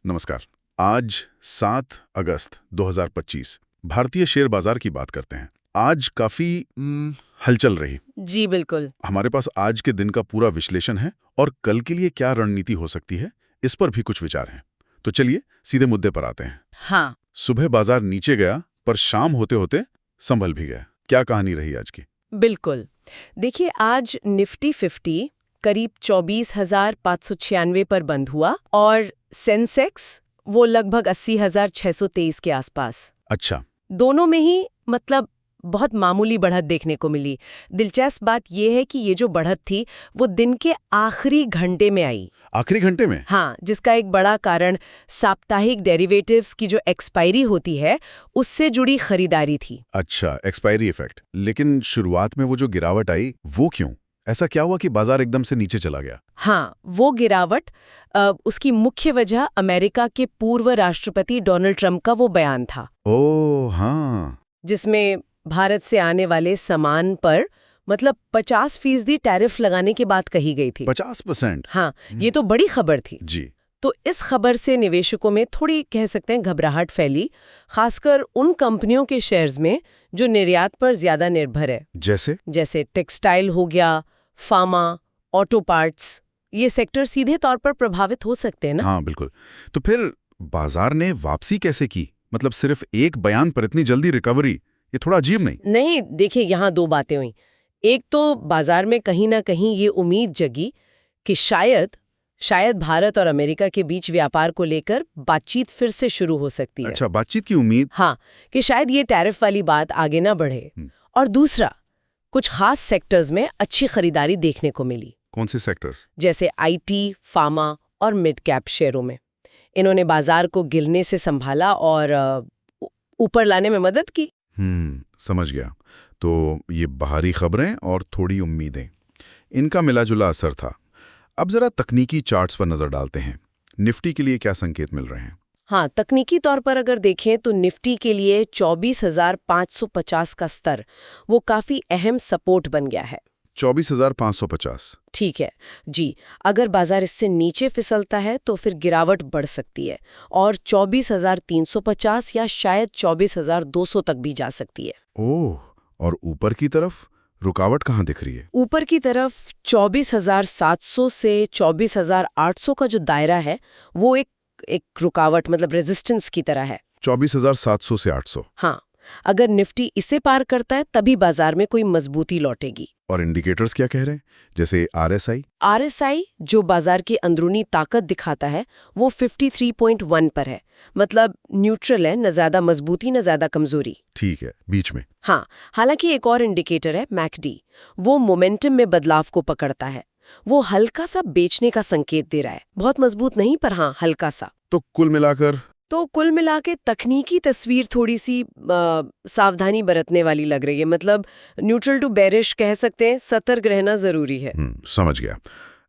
नमस्कार। आज 7 अगस्त 2025 भारतीय शेयर बाजार की बात करते हैं। आज काफी हलचल रही। जी बिल्कुल। हमारे पास आज के दिन का पूरा विश्लेषण है और कल के लिए क्या रणनीति हो सकती है, इस पर भी कुछ विचार हैं। तो चलिए सीधे मुद्दे पर आते हैं। हाँ। सुबह बाजार नीचे गया, पर शाम होते होते संभल भी गया। क्या कहानी रही आज की? बिल्कुल। देखिए, आज निफ्टी 50 करीब 24,596 पर बंद हुआ और सेंसेक्स वो लगभग 80,623 के आसपास। अच्छा। दोनों में ही मतलब बहुत मामूली बढ़त देखने को मिली। दिलचस्प बात यह है कि ये जो बढ़त थी वो दिन के आखिरी घंटे में आई। आखिरी घंटे में? हाँ, जिसका एक बड़ा कारण साप्ताहिक डेरिवेटिव्स की जो एक्सपायरी होती है उससे जुड़ी खरीदारी थी। अच्छा, एक्सपायरी इफेक्ट। लेकिन शुरुआत में वो जो गिरावट आई, वो क्यों? ऐसा क्या हुआ कि बाजार एकदम से नीचे चला गया? हाँ, वो गिरावट उसकी मुख्य वजह अमेरिका के पूर्व राष्ट्रपति डोनाल्ड ट्रंप का वो बयान था। ओह हाँ। जिसमें भारत से आने वाले सामान पर मतलब 50% टैरिफ लगाने की बात कही गई थी। 50%? हाँ, ये तो बड़ी खबर थी। जी। तो इस खबर से निवेशकों में थोड़ी कह सकते हैं घबराहट फैली, खासकर उन कंपनियों के शेयर्स में जो निर्यात पर ज्यादा निर्भर है। जैसे टेक्सटाइल हो गया, फार्मा, ऑटो पार्ट्स। ये सेक्टर सीधे तौर पर प्रभावित हो सकते हैं ना? हाँ बिल्कुल। तो फिर बाजार ने वापसी कैसे की? मतलब सिर्फ एक बयान पर इतनी जल्दी रिकवरी, ये थोड़ा अजीब नहीं? नहीं, देखिए यहाँ दो बातें हुई। एक तो बाजार में कहीं ना कहीं ये उम्मीद जगी कि शायद भारत और अमेरिका के बीच व्यापार को लेकर बातचीत फिर से शुरू हो सकती है। अच्छा, बातचीत की उम्मीद? हाँ, कि शायद ये टैरिफ वाली बात आगे ना बढ़े। और दूसरा, कुछ खास सेक्टर्स में अच्छी खरीदारी देखने को मिली। कौन से सेक्टर्स? जैसे आईटी, फार्मा और मिड कैप शेयरों में इन्होंने बाजार को गिरने से संभाला और ऊपर लाने में मदद की। समझ गया। तो ये बाहरी खबरें और थोड़ी उम्मीदें, इनका मिलाजुला असर था। अब जरा तकनीकी चार्ट्स पर नजर डालते हैं। निफ्टी के लिए क्या संकेत मिल रहे हैं? हाँ, तकनीकी तौर पर अगर देखें तो निफ्टी के लिए 24,550 का स्तर वो काफी अहम सपोर्ट बन गया है। 24,550? ठीक है जी। अगर बाजार इससे नीचे फिसलता है तो फिर गिरावट बढ़ सकती है और 24,350 या शायद 24,200 तक भी जा सकती है। ओह, और ऊपर की तरफ रुकावट कहाँ दिख रही है? ऊपर की तरफ 24,700 से 24,800 का जो दायरा है वो एक रुकावट मतलब रेजिस्टेंस की तरह है। 24,700 से 800? हाँ, अगर निफ्टी इसे पार करता है तभी बाजार में कोई मजबूती लौटेगी। और इंडिकेटर्स क्या कह रहे हैं, जैसे आरएसआई? आरएसआई जो बाजार की अंदरूनी ताकत दिखाता है वो 53.1 पर है। मतलब न्यूट्रल है, न ज्यादा मजबूती न ज्यादा कमजोरी। ठीक है, बीच में। हाँ, हालांकि एक और इंडिकेटर है मैकडी, वो मोमेंटम में बदलाव को पकड़ता है। वो हल्का सा बेचने का संकेत दे रहा है, बहुत मजबूत नहीं पर हाँ हल्का सा। तो कुल मिला के तकनीकी तस्वीर थोड़ी सी सावधानी बरतने वाली लग रही है। मतलब न्यूट्रल टू बेरिश कह सकते हैं, सतर्क रहना जरूरी है। समझ गया।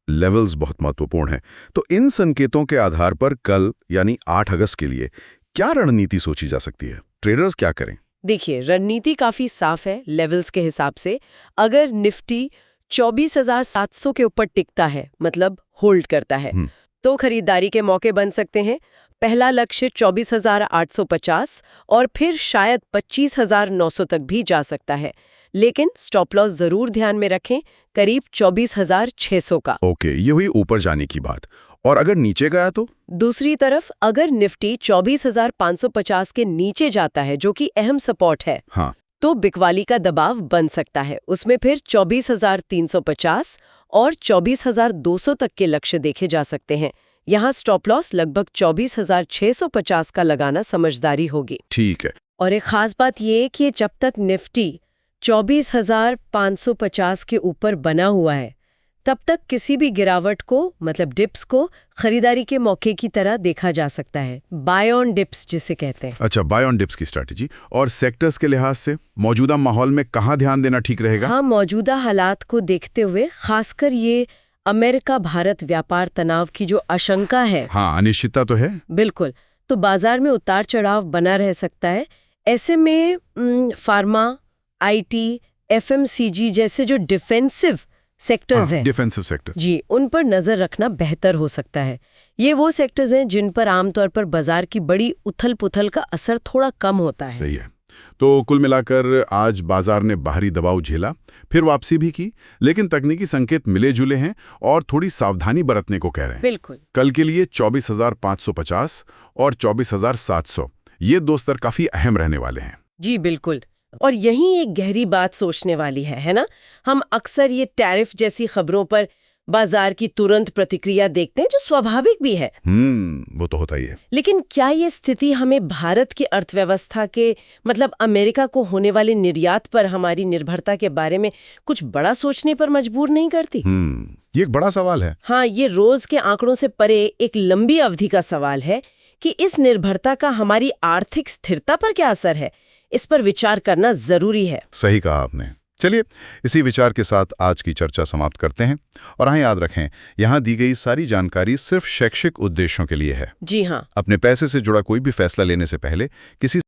लेवल्स बहुत महत्वपूर्ण हैं। तो इन संकेतों के आधार पर कल यानी 8 अगस्त के लिए क्या रणनीति सोची जा सकती है? ट्रेडर्स क्या करें? देखिए, रणनीति काफी साफ है लेवल्स के हिसाब से। अगर निफ्टी 24,700 के ऊपर टिकता है, मतलब होल्ड करता है, तो खरीदारी के मौके बन सकते हैं। पहला लक्ष्य 24,850 और फिर शायद 25,900 तक भी जा सकता है। लेकिन स्टॉप लॉस जरूर ध्यान में रखें, करीब 24,600 का। ओके, ये हुई ऊपर जाने की बात। और अगर नीचे गया तो? दूसरी तरफ अगर निफ्टी 24,550 के नीचे जाता है, जो कि अहम सपोर्ट है, हाँ, तो बिकवाली का दबाव बन सकता है। उसमें फिर 24,350 और 24,200 तक के लक्ष्य देखे जा सकते हैं। यहाँ स्टॉप लॉस लगभग 24,650 का लगाना समझदारी होगी। ठीक है। और एक खास बात ये कि जब तक निफ्टी 24,550 के ऊपर बना हुआ है, तब तक किसी भी गिरावट को मतलब डिप्स को खरीदारी के मौके की तरह देखा जा सकता है। बाय ऑन डिप्स जिसे कहते हैं। अच्छा, बाय ऑन डिप्स की स्ट्रैटेजी। और सेक्टर्स के लिहाज से मौजूदा माहौल में कहाँ ध्यान देना ठीक रहेगा? हाँ, मौजूदा हालात को देखते हुए खासकर ये अमेरिका भारत व्यापार तनाव की जो आशंका है, हाँ, अनिश्चितता तो है। बिल्कुल, तो बाजार में उतार चढ़ाव बना रह सकता है। ऐसे में फार्मा, आईटी, एफएमसीजी जैसे जो डिफेंसिव सेक्टर्स हैं डिफेंसिव सेक्टर। जी, उन पर नजर रखना बेहतर हो सकता है। ये वो सेक्टर्स हैं जिन पर आमतौर पर बाजार की बड़ी उथल-पुथल का असर थोड़ा कम होता है। सही है। तो कुल मिलाकर आज बाजार ने बाहरी दबाव झेला, फिर वापसी भी की, लेकिन तकनीकी संकेत मिले जुले हैं और थोड़ी सावधानी बरतने को कह रहे हैं। बिल्कुल। कल के लिए 24,550 और 24,700 ये दो स्तर काफी अहम रहने वाले हैं। जी बिल्कुल। और यही एक गहरी बात सोचने वाली है ना? हम अक्सर ये टैरिफ जैसी खबरों पर बाजार की तुरंत प्रतिक्रिया देखते हैं, जो स्वाभाविक भी है। वो तो होता ही है। लेकिन क्या ये स्थिति हमें भारत की अर्थव्यवस्था के मतलब अमेरिका को होने वाले निर्यात पर हमारी निर्भरता के बारे में कुछ बड़ा सोचने पर मजबूर नहीं करती? ये एक बड़ा सवाल है। हाँ, ये रोज के आंकड़ों से परे एक लंबी अवधि का सवाल है कि इस निर्भरता का हमारी आर्थिक स्थिरता पर क्या असर है। इस पर विचार करना जरूरी है। सही कहा आपने। चलिए, इसी विचार के साथ आज की चर्चा समाप्त करते हैं। और हाँ, याद रखें, यहाँ दी गई सारी जानकारी सिर्फ शैक्षिक उद्देश्यों के लिए है। जी हाँ। अपने पैसे से जुड़ा कोई भी फैसला लेने से पहले किसी